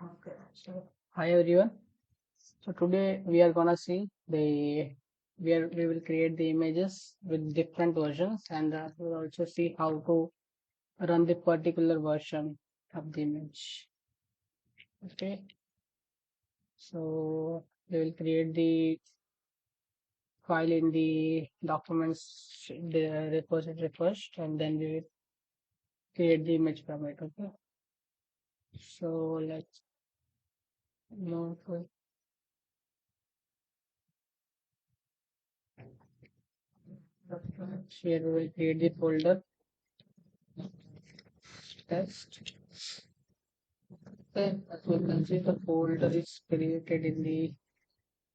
Okay. So, hi everyone. So today we are gonna see where we will create the images with different versions, and we'll also see how to run the particular version of the image. Okay. So we will create the file in the documents the repository first, and then we will create the image from it. Okay. So let's move to documents. Here we will create the folder test. Okay, as you can see, the folder is created in the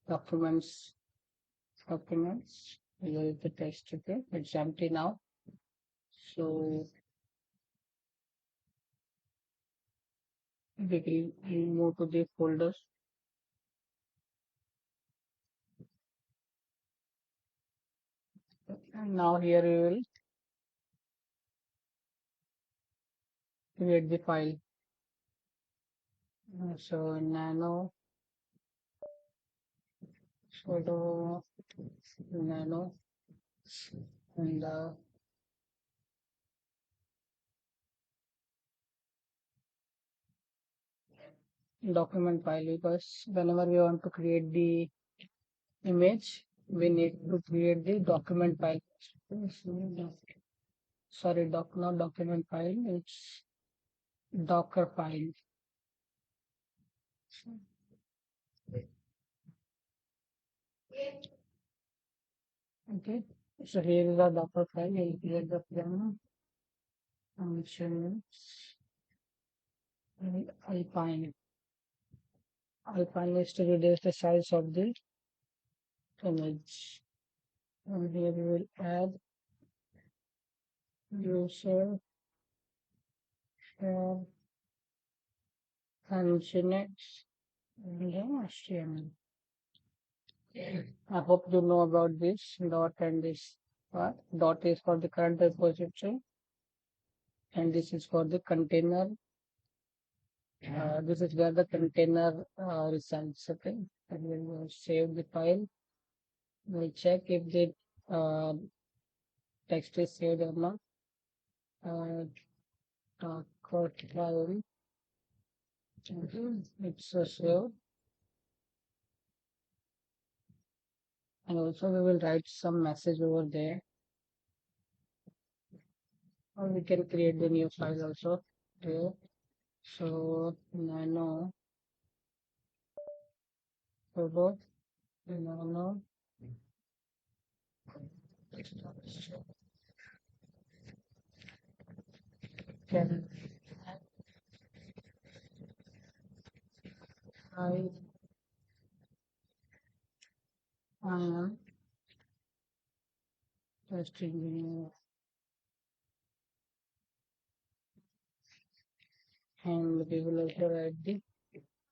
documents. Here is the text. Okay, it's empty now. So we will move to the folders. And now here we will create the file. So nano, photo, nano, and document file, because whenever we want to create the image, we need to create the document file. Sorry, not document file, it's Docker file. Okay, so here is the Docker file. I'll create the functions Alpine. Alpine is to reduce the size of the image. And here we will add user share functions and HTML. I hope you know about this dot and this part. Dot is for the current repository, and this is for the container. This is where the container resides. Okay, and when we save the file, we'll check if the uh, text is saved or not. Docker file, it's saved, and also we will write some message over there, or we can create the new file also here. So nano robot, nano can I am testing, and we will also write the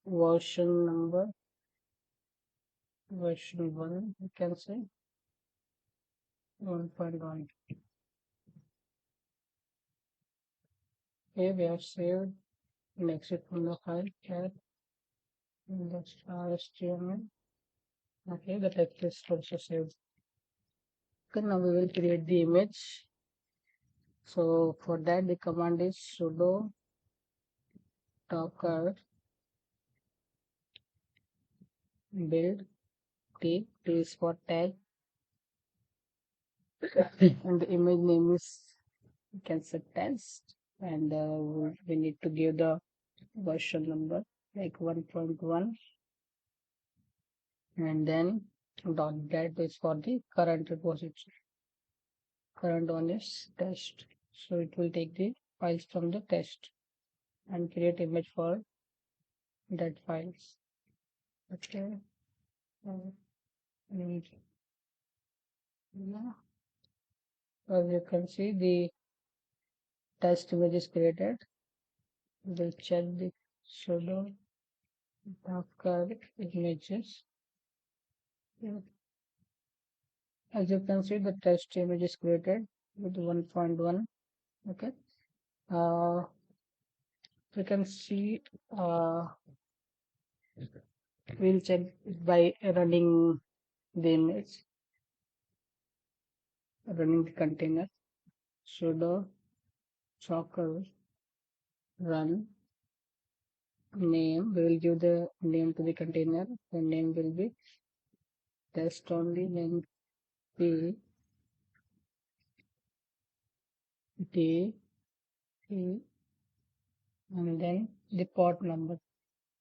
version number, version 1, you can say 1.1. Okay, we have saved and exit from the file cat index.html. Okay, the text is also saved. Okay, now we will create the image. So for that, the command is sudo docker build t. T is for tag, and the image name is, you can set test, and we need to give the version number like 1.1, and then dot that is for the current repository. Current one is test, so it will take the files from the test and create image for that files. Okay, and yeah, as you can see, the test image is created. We'll check the sudo docker images. Yeah. As you can see, the test image is created with 1.1. Okay, uh, you can see We'll check by running the image, running the container. Sudo chocker run name. We will give the name to the container. The name will be test only np d e, and then the port number.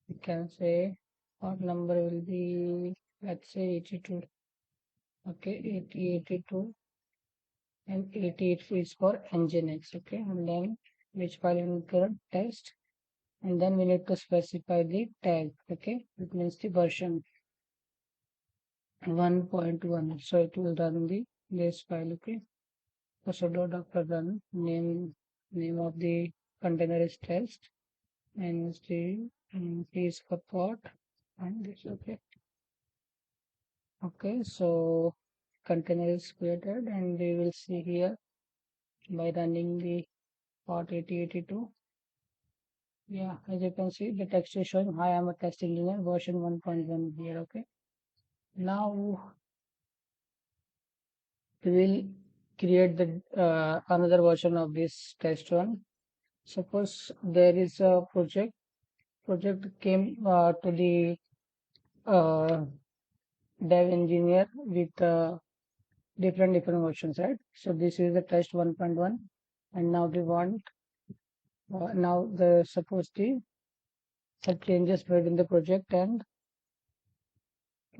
You can say port number will be, let's say, 82. Okay, 8082 and 88 is for nginx. Okay, and then which file we will create test, and then we need to specify the tag. Okay, it means the version 1.1. So it will run the this file. Okay, so sudo docker run name of the container is test, and the is for port and this. Okay, okay, so container is created, and we will see here by running the port 8082. Yeah, as you can see, the text is showing hi, I'm a test engineer version 1.1 here. Okay, now we will create the another version of this test one. Suppose there is a project came to the uh, dev engineer with different versions, right? So this is the test 1.1, and now we want now the suppose the some changes made in the project and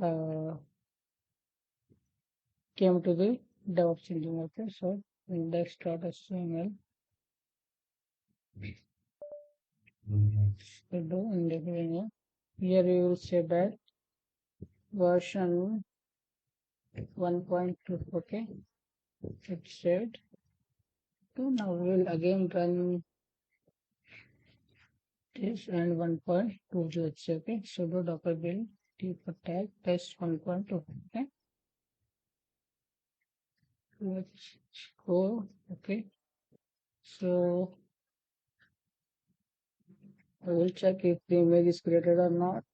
uh, came to the DevOps engineer. Okay, so index.html sudo index engineer. Here you will say that version 1.2. Okay, it's saved. So now we will again run this and 1.2. Let's say, okay, sudo docker build t for tag test 1.2. Okay, let's go. Okay, so I will check if the image is created or not.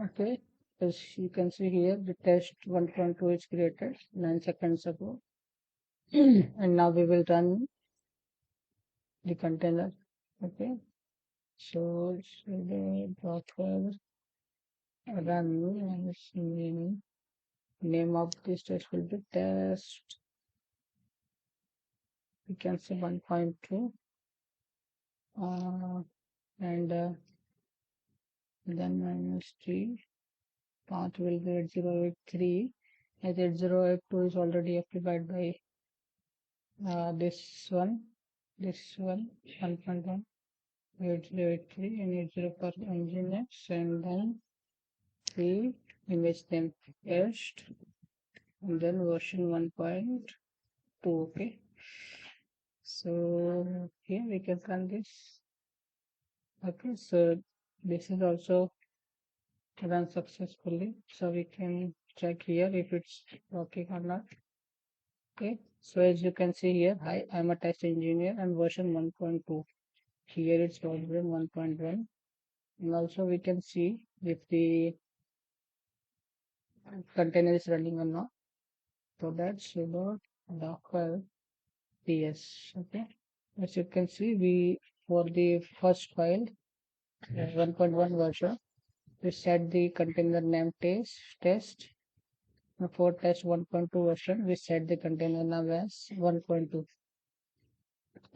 Okay, as you can see here, the test 1.2 is created 9 seconds ago. And now we will run the container. Okay, so the docker run and name of this test will be test. We can say 1.2, and then minus 3. Path will be 8083, as 8082 is already occupied by this one 1.1, 8083, and 80 for nginx, and then we image them test, and then version 1.2. Okay, so here we can run this. Okay, so this is also run successfully, so we can check here if it's working or not. Okay, so as you can see here, hi, I'm a test engineer and version 1.2. Here it's version 1.1, and also we can see if the container is running or not. So that's sudo docker ps. Okay, as you can see, we for the first file 1.1 version, we set the container name test. For test 1.2 version, we set the container name as 1.2.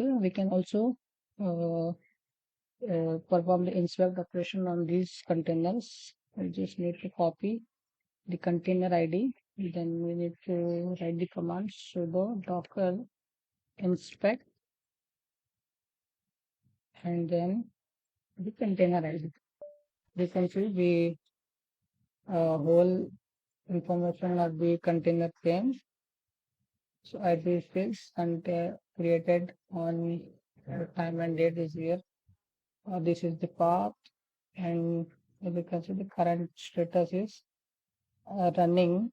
Okay, we can also uh, perform the inspect operation on these containers. We just need to copy the container ID. Then we need to write the command sudo docker inspect, and then the container ID. We can see the whole information of the container name. So ID is fixed and created on time and date is here. This is the path, and as you can see, the current status is running,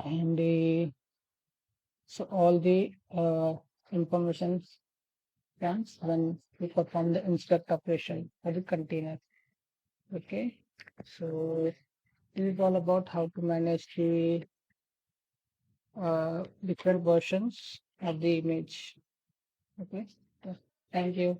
and so all the information comes when to perform the instruct operation for the container. Okay, so this is all about how to manage the different versions of the image. Okay, thank you.